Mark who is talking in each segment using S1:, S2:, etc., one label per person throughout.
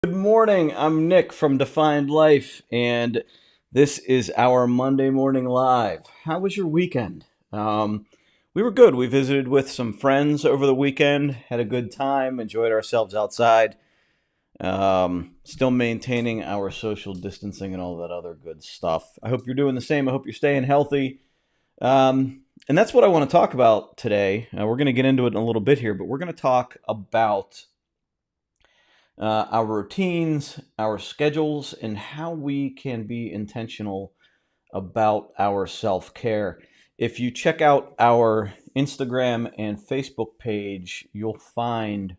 S1: Good morning. I'm Nick from Defined Life, and this is our Monday morning live. How was your weekend? We were good. We visited with some friends over the weekend, had a good time, enjoyed ourselves outside. Still maintaining our social distancing and all that other good stuff. I hope you're doing the same. I hope you're staying healthy. And that's what I want to talk about today. We're going to get into it in a little bit here, but we're going to talk about our routines, our schedules, and how we can be intentional about our self care. If you check out our Instagram and Facebook page, you'll find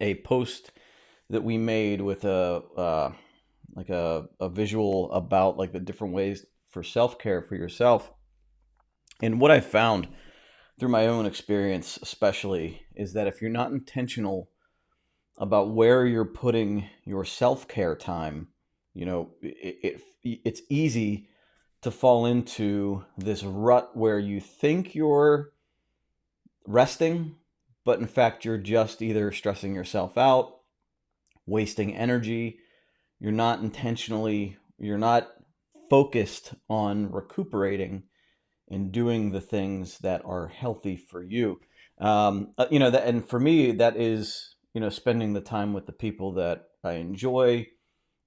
S1: a post that we made with a visual about like the different ways for self care for yourself. And what I found through my own experience, especially, is that if you're not intentional about where you're putting your self-care time, it's easy to fall into this rut where you think you're resting, but in fact you're just either stressing yourself out, wasting energy. You're not focused on recuperating and doing the things that are healthy for you. And for me, that is, spending the time with the people that I enjoy,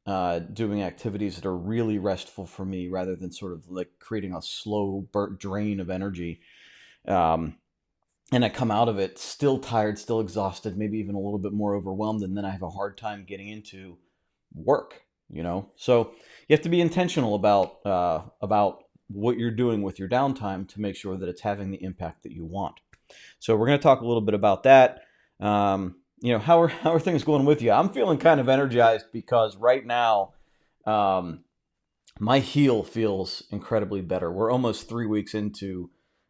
S1: doing activities that are really restful for me rather than sort of like creating a slow burnt drain of energy. Um, and I come out of it still tired, still exhausted, maybe even a little bit more overwhelmed, and then I have a hard time getting into work. So you have to be intentional about what you're doing with your downtime to make sure that it's having the impact that you want. So we're going to talk a little bit about that. How are things going with you? I'm feeling kind of energized because right now, um, my heel feels incredibly better. We're almost 3 weeks into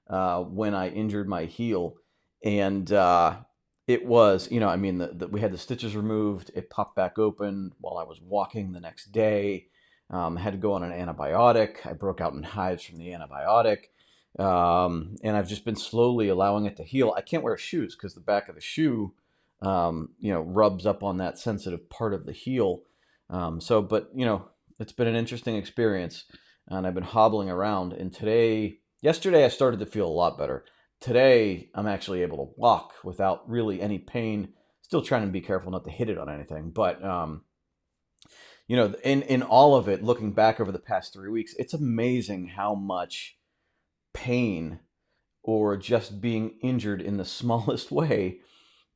S1: when I injured my heel, and it was, I mean, we had the stitches removed. It popped back open while I was walking the next day. I had to go on an antibiotic. I broke out in hives from the antibiotic. And I've just been slowly allowing it to heal. I can't wear shoes because the back of the shoe, rubs up on that sensitive part of the heel. But it's been an interesting experience, and I've been hobbling around. And yesterday, I started to feel a lot better. Today, I'm actually able to walk without really any pain. Still trying to be careful not to hit it on anything, but in all of it, looking back over the past 3 weeks, it's amazing how much pain or just being injured in the smallest way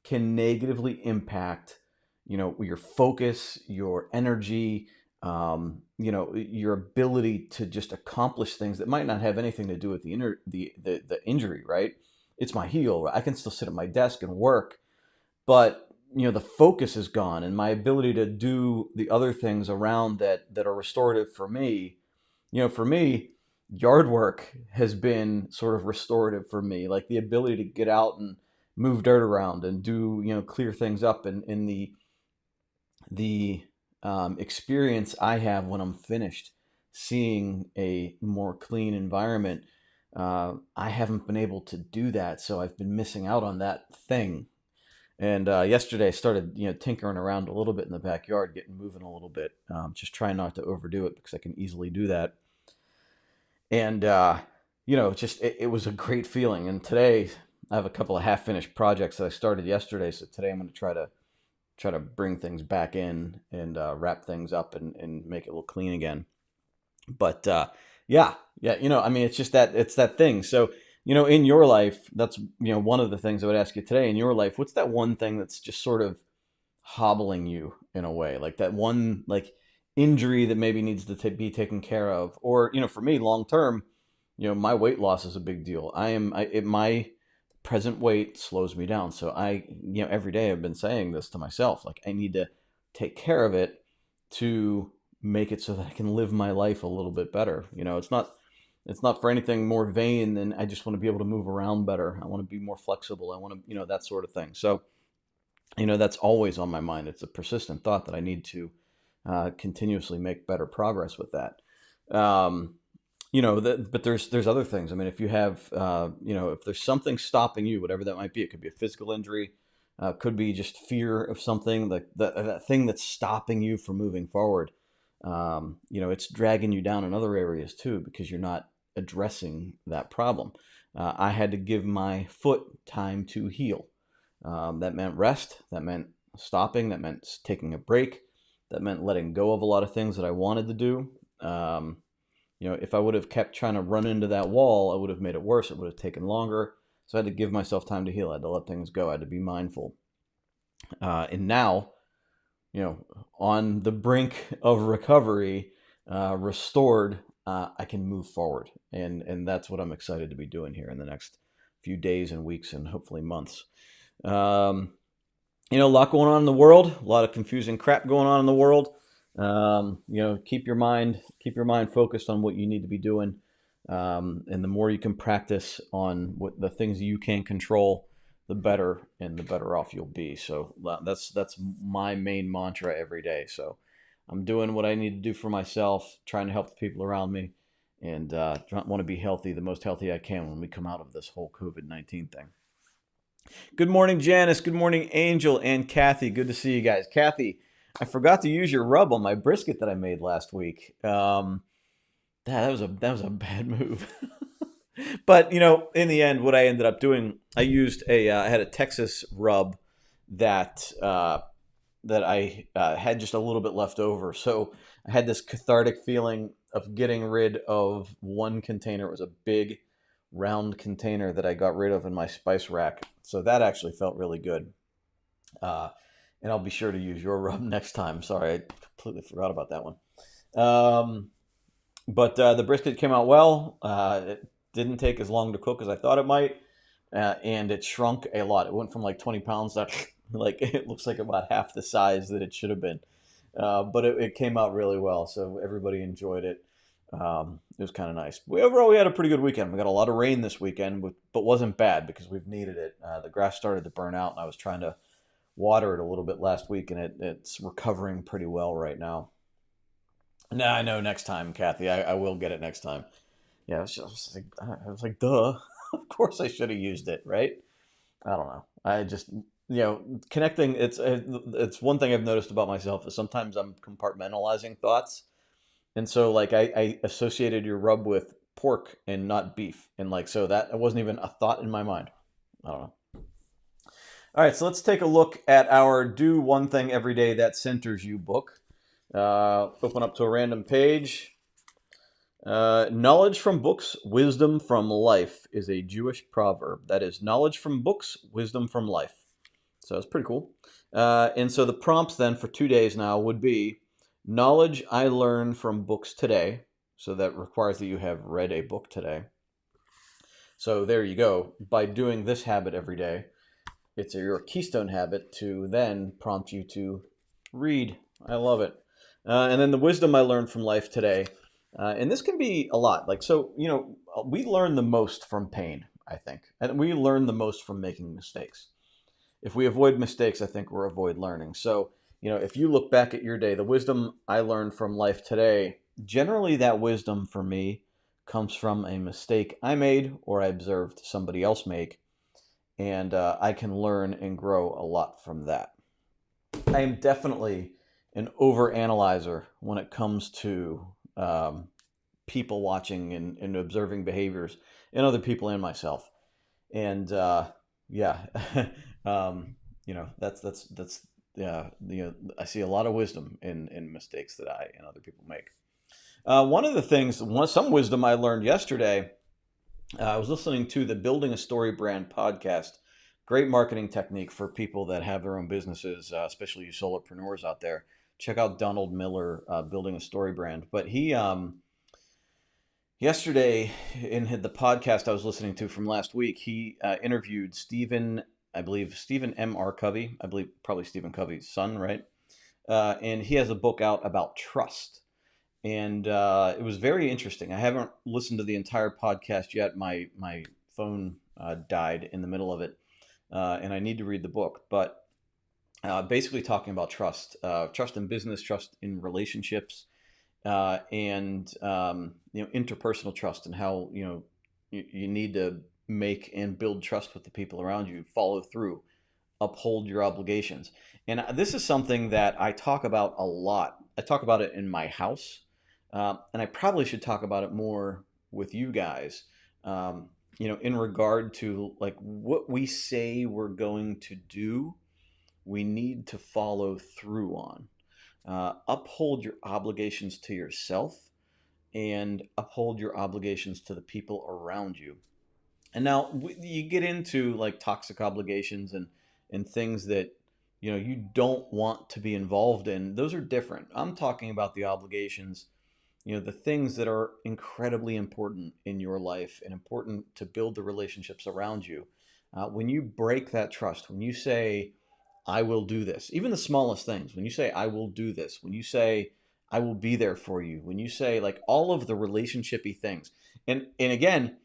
S1: can negatively impact, your focus, your energy, your ability to just accomplish things that might not have anything to do with the injury, right? It's my heel. I can still sit at my desk and work, but the focus is gone, and my ability to do the other things around that are restorative for me. For me, yard work has been sort of restorative for me, like the ability to get out and move dirt around and do, clear things up, and in the experience I have when I'm finished seeing a more clean environment. I haven't been able to do that, so I've been missing out on that thing. And yesterday I started, tinkering around a little bit in the backyard, getting moving a little bit, just trying not to overdo it because I can easily do that. And it was a great feeling. And today I have a couple of half-finished projects that I started yesterday, so today I'm going to try to bring things back in and wrap things up and make it look clean again. But yeah, I mean, it's that thing. So, in your life, that's, one of the things I would ask you today. In your life, what's that one thing that's just sort of hobbling you in a way, like that one like injury that maybe needs to be taken care of, or for me, long term, my weight loss is a big deal. My present weight slows me down, so every day I've been saying this to myself, like I need to take care of it to make it so that I can live my life a little bit better. It's not for anything more vain than I just want to be able to move around better. I want to be more flexible. I want to, that sort of thing. So, that's always on my mind. It's a persistent thought that I need to continuously make better progress with that. Um, but there's other things. I mean, if you have, if there's something stopping you, whatever that might be, it could be a physical injury, Could be just fear of something, that thing that's stopping you from moving forward. It's dragging you down in other areas too because you're not addressing that problem. I had to give my foot time to heal. That meant rest. That meant stopping. That meant taking a break. That meant letting go of a lot of things that I wanted to do. If I would have kept trying to run into that wall, I would have made it worse. It would have taken longer. So I had to give myself time to heal. I had to let things go. I had to be mindful. And now, on the brink of recovery, restored, I can move forward. And that's what I'm excited to be doing here in the next few days and weeks and hopefully months. A lot going on in the world, a lot of confusing crap going on in the world. Keep your mind focused on what you need to be doing. And the more you can practice on what the things you can control, the better and the better off you'll be. So that's my main mantra every day. So I'm doing what I need to do for myself, trying to help the people around me, and want to be healthy, the most healthy I can when we come out of this whole COVID-19 thing. Good morning, Janice. Good morning, Angel and Kathy. Good to see you guys. Kathy, I forgot to use your rub on my brisket that I made last week. That was a bad move. But in the end, what I ended up doing, I had a Texas rub that I had just a little bit left over. So I had this cathartic feeling of getting rid of one container. It was a big round container that I got rid of in my spice rack. So that actually felt really good. And I'll be sure to use your rub next time. Sorry, I completely forgot about that one. But the brisket came out well. It didn't take as long to cook as I thought it might. And it shrunk a lot. It went from like 20 pounds to it looks like about half the size that it should have been. But it came out really well. So everybody enjoyed it. It was kind of nice. Overall, we had a pretty good weekend. We got a lot of rain this weekend, but wasn't bad because we've needed it. The grass started to burn out, and I was trying to water it a little bit last week, and it's recovering pretty well right now. Now I know next time, Kathy, I will get it next time. Yeah, I was like, duh. Of course I should have used it, right? I don't know. I just, connecting. It's one thing I've noticed about myself is sometimes I'm compartmentalizing thoughts. And so, like, I associated your rub with pork and not beef. And, like, so that wasn't even a thought in my mind. I don't know. All right, so let's take a look at our Do One Thing Every Day That Centers You book. Open up to a random page. Knowledge from books, wisdom from life is a Jewish proverb. That is knowledge from books, wisdom from life. So it's pretty cool. And so the prompts then for 2 days now would be knowledge I learned from books today. So that requires that you have read a book today. So there you go. By doing this habit every day, it's your keystone habit to then prompt you to read. I love it. And then the wisdom I learned from life today. And this can be a lot. We learn the most from pain, I think. And we learn the most from making mistakes. If we avoid mistakes, I think we'll avoid learning. So, if you look back at your day, the wisdom I learned from life today, generally that wisdom for me comes from a mistake I made or I observed somebody else make. And I can learn and grow a lot from that. I am definitely an overanalyzer when it comes to people watching and observing behaviors in other people and myself. And yeah, that's I see a lot of wisdom in mistakes that I and other people make. One of the things, some wisdom I learned yesterday. I was listening to the Building a Story Brand podcast. Great marketing technique for people that have their own businesses, especially you solopreneurs out there. Check out Donald Miller, Building a Story Brand. But he, yesterday in the podcast I was listening to from last week, he interviewed Stephen M. R. Covey, I believe probably Stephen Covey's son, right? And he has a book out about trust. And it was very interesting. I haven't listened to the entire podcast yet. My phone died in the middle of it, and I need to read the book. But basically talking about trust, trust in business, trust in relationships, and interpersonal trust, and how you need to make and build trust with the people around you, follow through uphold your obligations. And this is something that I talk about a lot. I talk about it in my house, and I probably should talk about it more with you guys. In regard to like what we say we're going to do, we need to follow through on. Uphold your obligations to yourself and uphold your obligations to the people around you. And now you get into like toxic obligations and things that you don't want to be involved in. Those are different. I'm talking about the obligations, the things that are incredibly important in your life and important to build the relationships around you. When you break that trust, when you say, I will do this, even the smallest things, when you say, I will do this, when you say, I will be there for you, when you say like all of the relationshipy things. And again,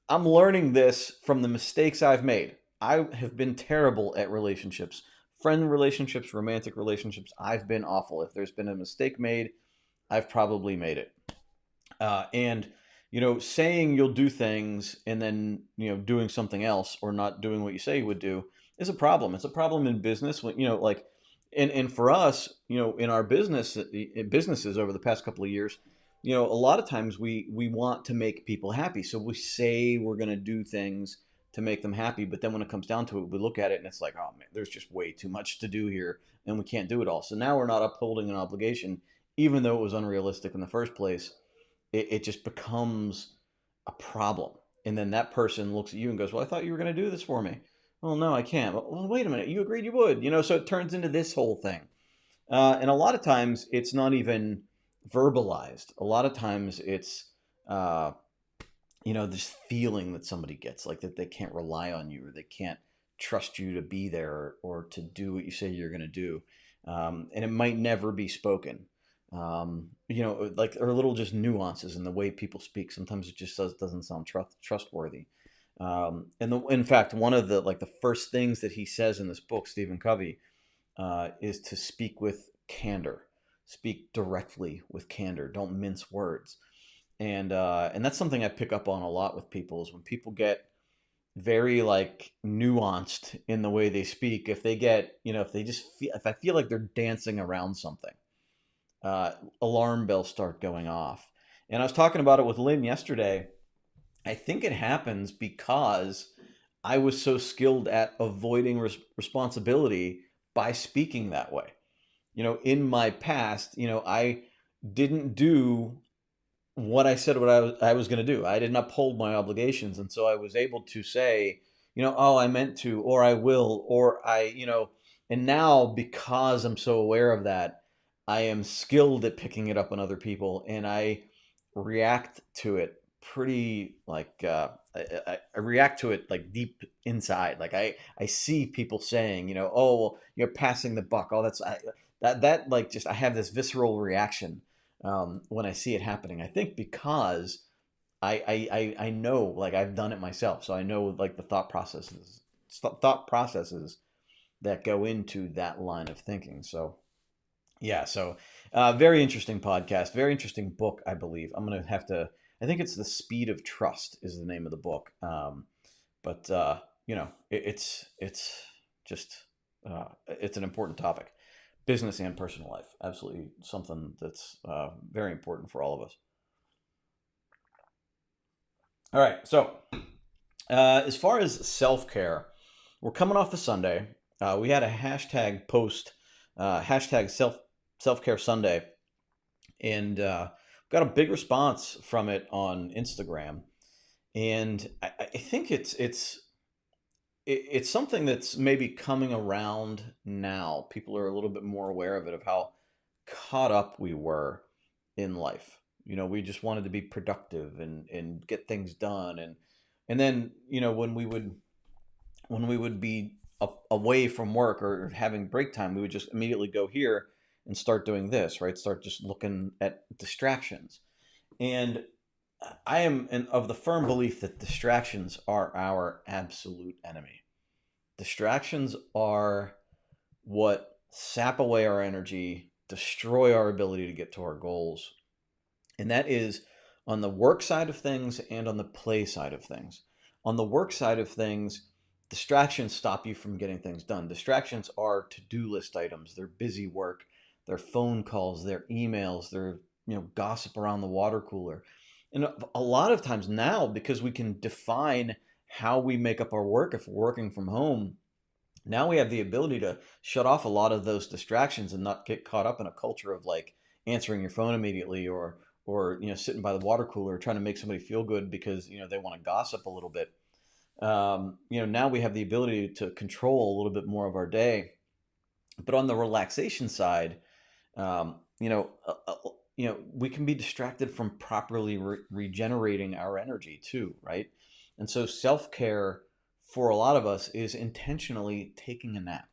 S1: I'm learning this from the mistakes I've made. I have been terrible at relationships, friend relationships, romantic relationships. I've been awful. If there's been a mistake made, I've probably made it. And saying you'll do things and then doing something else or not doing what you say you would do is a problem. It's a problem in business when like, and for us, in our businesses over the past couple of years, a lot of times we want to make people happy, so we say we're going to do things to make them happy, but then when it comes down to it, we look at it and it's like, oh man, there's just way too much to do here, and we can't do it all. So now we're not upholding an obligation, even though it was unrealistic in the first place. It just becomes a problem. And then that person looks at you and goes, well, I thought you were going to do this for me. Well, no, I can't. Well, wait a minute. You agreed you would, so it turns into this whole thing. And a lot of times it's not even verbalized. A lot of times it's, this feeling that somebody gets, like that they can't rely on you or they can't trust you to be there or to do what you say you're going to do. And it might never be spoken. Like there are little just nuances in the way people speak. Sometimes it just doesn't sound trustworthy. In fact, one of the first things that he says in this book, Stephen Covey, is to speak with candor, speak directly with candor. Don't mince words. And that's something I pick up on a lot with people is when people get very like nuanced in the way they speak. If they get, if I feel like they're dancing around something, alarm bells start going off. And I was talking about it with Lynn yesterday. I think it happens because I was so skilled at avoiding responsibility by speaking that way. In my past, I didn't do what I said what I was going to do. I didn't uphold my obligations. And so I was able to say, oh, I meant to, or I will, or and now because I'm so aware of that, I am skilled at picking it up on other people and I react to it pretty like, I react to it like deep inside. Like I see people saying, oh, well, you're passing the buck. Oh, that like just, I have this visceral reaction when I see it happening. I think because I know, like I've done it myself, so I know like the thought processes that go into that line of thinking. So yeah, so very interesting podcast, very interesting book. I believe I'm gonna have to. I think it's The Speed of Trust is the name of the book. But it's just it's an important topic, business and personal life. Absolutely something that's very important for all of us. All right, so as far as self care, we're coming off the Sunday. We had a hashtag post, hashtag self care Sunday, and got a big response from it on Instagram. And I think it's something that's maybe coming around now. People are a little bit more aware of it, of how caught up we were in life. We just wanted to be productive and get things done, and then when we would be away from work or having break time, we would just immediately go here and start doing this, right? Start just looking at distractions. And I am of the firm belief that distractions are our absolute enemy. Distractions are what sap away our energy, destroy our ability to get to our goals. And that is on the work side of things and on the play side of things. On the work side of things, Distractions stop you from getting things done. Distractions are to-do list items. They're busy work. They're phone calls. They're emails. They're gossip around the water cooler. And a lot of times now, because we can define how we make up our work if we're working from home, now we have the ability to shut off a lot of those distractions and not get caught up in a culture of like answering your phone immediately, or sitting by the water cooler trying to make somebody feel good because they want to gossip a little bit. Now we have the ability to control a little bit more of our day. But on the relaxation side, um, you know, we can be distracted from properly regenerating our energy too, right? And so self care for a lot of us is intentionally taking a nap.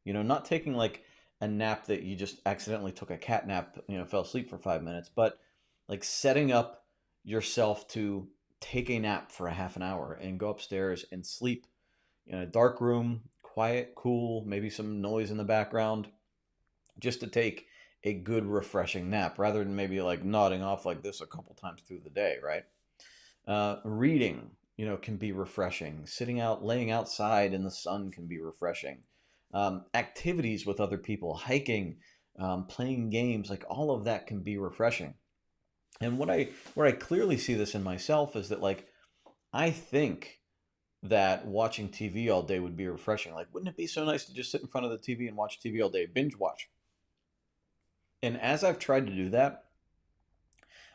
S1: Not taking like a nap that you just accidentally took a cat nap, fell asleep for 5 minutes, but like setting up yourself to take a nap for a half an hour and go upstairs and sleep in a dark room, quiet, cool, maybe some noise in the background, just to take a good, refreshing nap rather than maybe like nodding off like this a couple times through the day, right? Reading, can be refreshing. Sitting out, laying outside in the sun can be refreshing. Activities with other people, hiking, playing games, like all of that can be refreshing. And where I clearly see this in myself is that like I think that watching TV all day would be refreshing. Like, wouldn't it be so nice to just sit in front of the TV and watch TV all day, binge watch? And as I've tried to do that,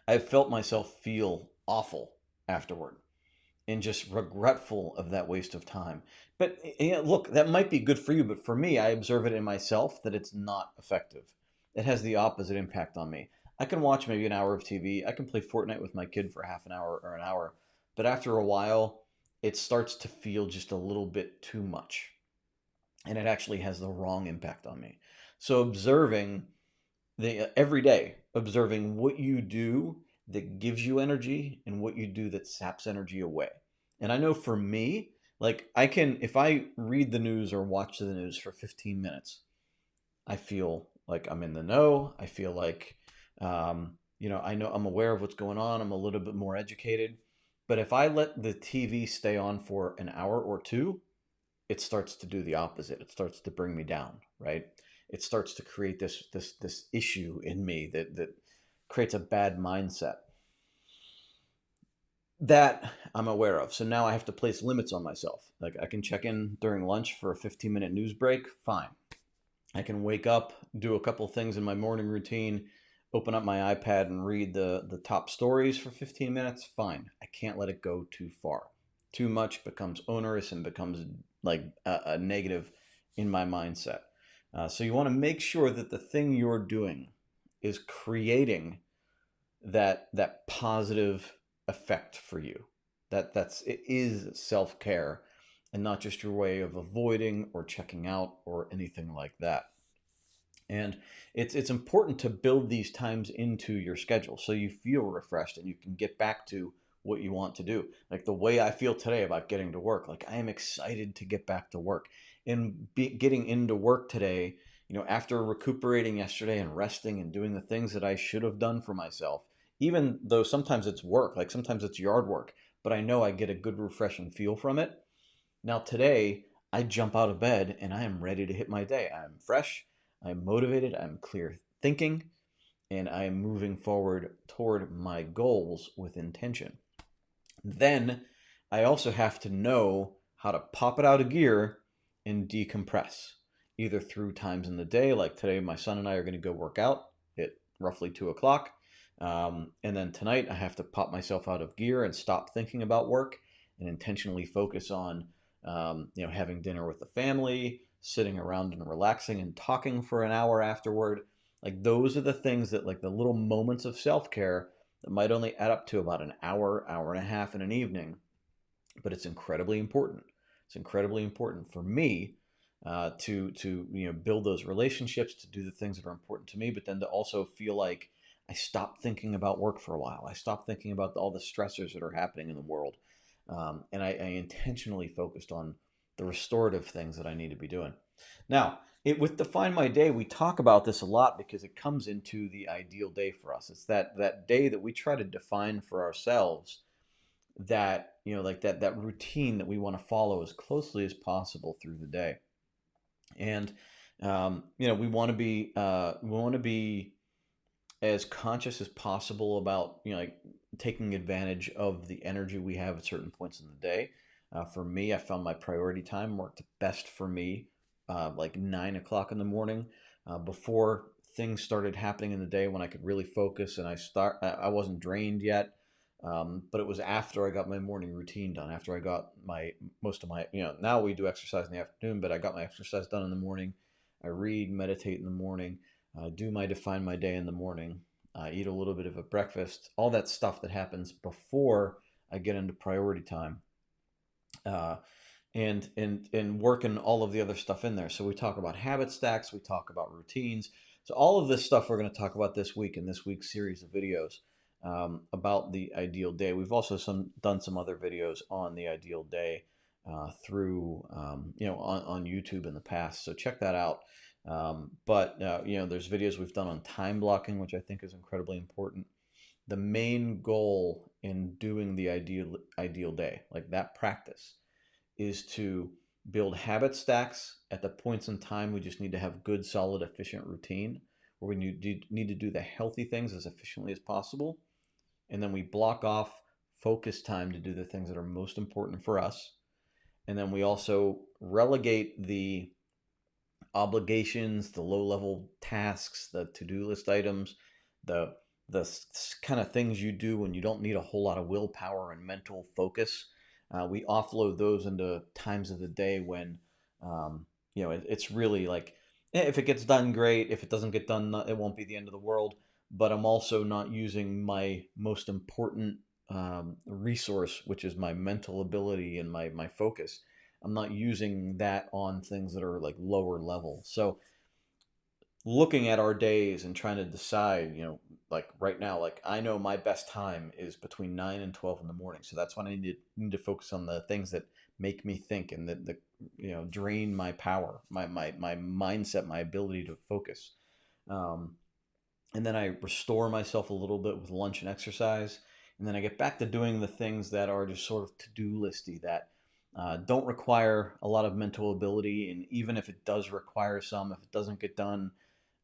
S1: I've felt myself feel awful afterward and just regretful of that waste of time. But look, that might be good for you, but for me, I observe it in myself that it's not effective. It has the opposite impact on me. I can watch maybe an hour of TV. I can play Fortnite with my kid for half an hour or an hour. But after a while, it starts to feel just a little bit too much. And it actually has the wrong impact on me. So observing every day, observing what you do that gives you energy and what you do that saps energy away. And I know for me, like I can, if I read the news or watch the news for 15 minutes, I feel like I'm in the know. I feel like, I know I'm aware of what's going on. I'm a little bit more educated. But if I let the TV stay on for an hour or two, it starts to do the opposite. It starts to bring me down, right? It starts to create this issue in me that creates a bad mindset that I'm aware of. So now I have to place limits on myself. Like I can check in during lunch for a 15-minute news break, fine. I can wake up, do a couple things in my morning routine, open up my iPad and read the top stories for 15 minutes, fine. I can't let it go too far. Too much becomes onerous and becomes like a negative in my mindset. So you want to make sure that the thing you're doing is creating that positive effect for you. It is self-care and not just your way of avoiding or checking out or anything like that. And it's important to build these times into your schedule so you feel refreshed and you can get back to what you want to do. Like the way I feel today about getting to work, like I am excited to get back to work and getting into work today, after recuperating yesterday and resting and doing the things that I should have done for myself, even though sometimes it's work, like sometimes it's yard work, but I know I get a good refreshing feel from it. Now today, I jump out of bed and I am ready to hit my day. I'm fresh, I'm motivated, I'm clear thinking, and I am moving forward toward my goals with intention. Then I also have to know how to pop it out of gear and decompress, either through times in the day, like today, my son and I are going to go work out at roughly 2 o'clock. And then tonight, I have to pop myself out of gear and stop thinking about work and intentionally focus on, having dinner with the family, sitting around and relaxing and talking for an hour afterward. Like those are the things that, like the little moments of self care that might only add up to about an hour, hour and a half in an evening, but it's incredibly important. It's incredibly important for me to build those relationships, to do the things that are important to me, but then to also feel like I stopped thinking about work for a while. I stopped thinking about all the stressors that are happening in the world, and I intentionally focused on the restorative things that I need to be doing. Now, with Define My Day, we talk about this a lot because it comes into the ideal day for us. It's that day that we try to define for ourselves that, like that routine that we want to follow as closely as possible through the day. And we want to be as conscious as possible about, like taking advantage of the energy we have at certain points in the day. For me, I found my priority time worked best for me, like 9 o'clock in the morning, before things started happening in the day when I could really focus and I wasn't drained yet. But it was after I got my morning routine done, after I got my most of my, now we do exercise in the afternoon, but I got my exercise done in the morning. I read, meditate in the morning, do my define my day in the morning, eat a little bit of a breakfast, all that stuff that happens before I get into priority time, uh, and working all of the other stuff in there. So we talk about habit stacks, we talk about routines. So all of this stuff we're going to talk about this week in this week's series of videos, about the ideal day. We've also done some other videos on the ideal day, through on YouTube in the past. So check that out. But there's videos we've done on time blocking, which I think is incredibly important. The main goal in doing the ideal day, like that practice, is to build habit stacks at the points in time we just need to have good, solid, efficient routine, where we need to do the healthy things as efficiently as possible. And then we block off focus time to do the things that are most important for us. And then we also relegate the obligations, the low level tasks, the to do list items, the kind of things you do when you don't need a whole lot of willpower and mental focus. We offload those into times of the day when, it's really like, if it gets done, great. If it doesn't get done, it won't be the end of the world. But I'm also not using my most important resource, which is my mental ability and my focus. I'm not using that on things that are like lower level. So looking at our days and trying to decide, like right now, like I know my best time is between 9 and 12 in the morning. So that's when I need to focus on the things that make me think and that drain my power, my mindset, my ability to focus. Um, and then I restore myself a little bit with lunch and exercise, and then I get back to doing the things that are just sort of to-do listy, that don't require a lot of mental ability, and even if it does require some, if it doesn't get done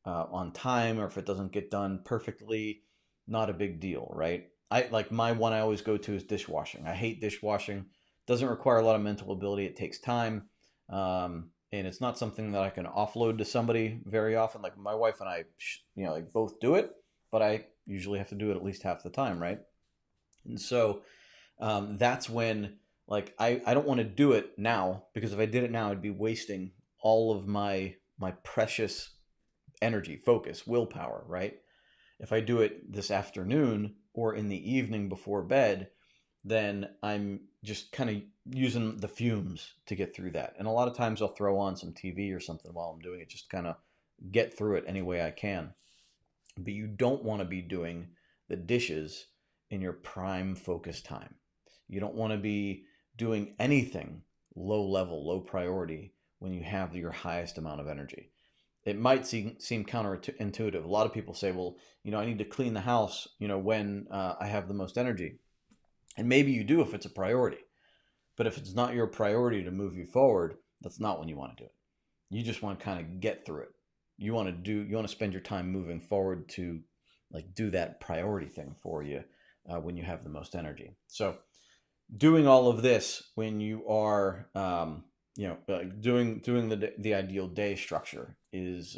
S1: on time, or if it doesn't get done perfectly, not a big deal, right? I like my one I always go to is dishwashing. I hate dishwashing. Doesn't require a lot of mental ability. It takes time, and it's not something that I can offload to somebody very often. Like my wife and I, like both do it, but I usually have to do it at least half the time, right? And so that's when, like, I don't want to do it now, because if I did it now, I'd be wasting all of my precious energy, focus, willpower, right? If I do it this afternoon or in the evening before bed, then I'm just kind of using the fumes to get through that. And a lot of times I'll throw on some TV or something while I'm doing it, just kind of get through it any way I can. But you don't want to be doing the dishes in your prime focus time. You don't want to be doing anything low level, low priority when you have your highest amount of energy. It might seem counterintuitive. A lot of people say, well, I need to clean the house, when I have the most energy. And maybe you do if it's a priority. But if it's not your priority to move you forward, that's not when you want to do it. You just want to kind of get through it. You want to spend your time moving forward to like do that priority thing for you when you have the most energy. So doing all of this when you are doing the ideal day structure is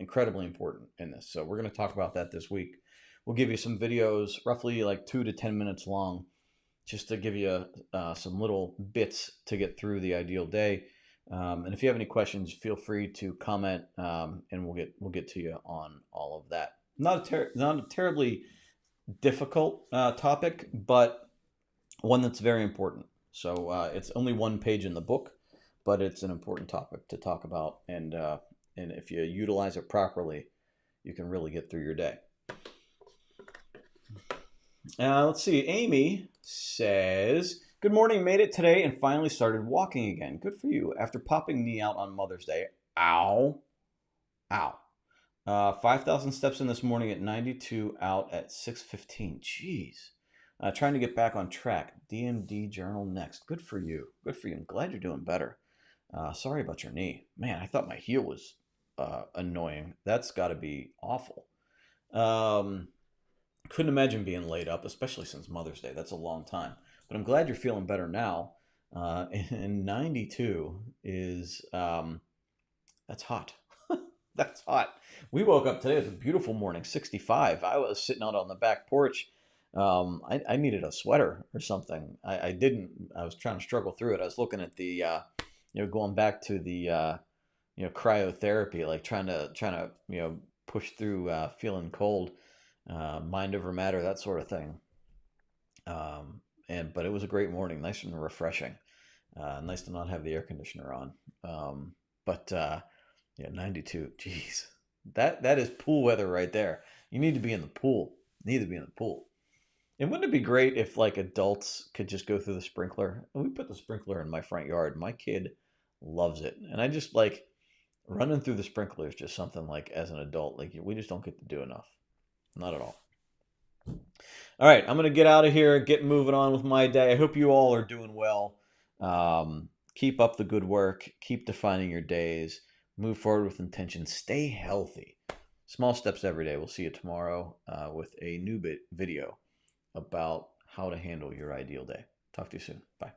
S1: incredibly important in this. So we're going to talk about that this week. We'll give you some videos roughly like 2 to 10 minutes long, just to give you some little bits to get through the ideal day. And if you have any questions, feel free to comment, and we'll get to you on all of that. Not a terribly difficult topic, but one that's very important. So it's only one page in the book, but it's an important topic to talk about, and if you utilize it properly, you can really get through your day. Let's see. Amy says, "Good morning. Made it today and finally started walking again. Good for you. After popping knee out on Mother's Day. Ow. Ow. 5,000 steps in this morning at 92, out at 6:15. Jeez. Trying to get back on track. DMD journal next. Good for you. Good for you. I'm glad you're doing better. Sorry about your knee. Man, I thought my heel was annoying. That's got to be awful. Um, couldn't imagine being laid up, especially since Mother's Day. That's a long time. But I'm glad you're feeling better now. And 92 is that's hot. That's hot. We woke up today. It was a beautiful morning, 65. I was sitting out on the back porch. I needed a sweater or something. I didn't. I was trying to struggle through it. I was looking at the, going back to the, cryotherapy, like trying to, push through feeling cold, mind over matter, that sort of thing. But it was a great morning, nice and refreshing. Nice to not have the air conditioner on. But yeah, 92. Jeez, that is pool weather right there. You need to be in the pool. You need to be in the pool. And wouldn't it be great if like adults could just go through the sprinkler? And we put the sprinkler in my front yard. My kid loves it, and I just like running through the sprinkler is just something like as an adult, like we just don't get to do enough. Not at all. All right, I'm gonna get out of here, get moving on with my day. I hope you all are doing well. Keep up the good work. Keep defining your days. Move forward with intention. Stay healthy. Small steps every day. We'll see you tomorrow with a new video about how to handle your ideal day. Talk to you soon. Bye.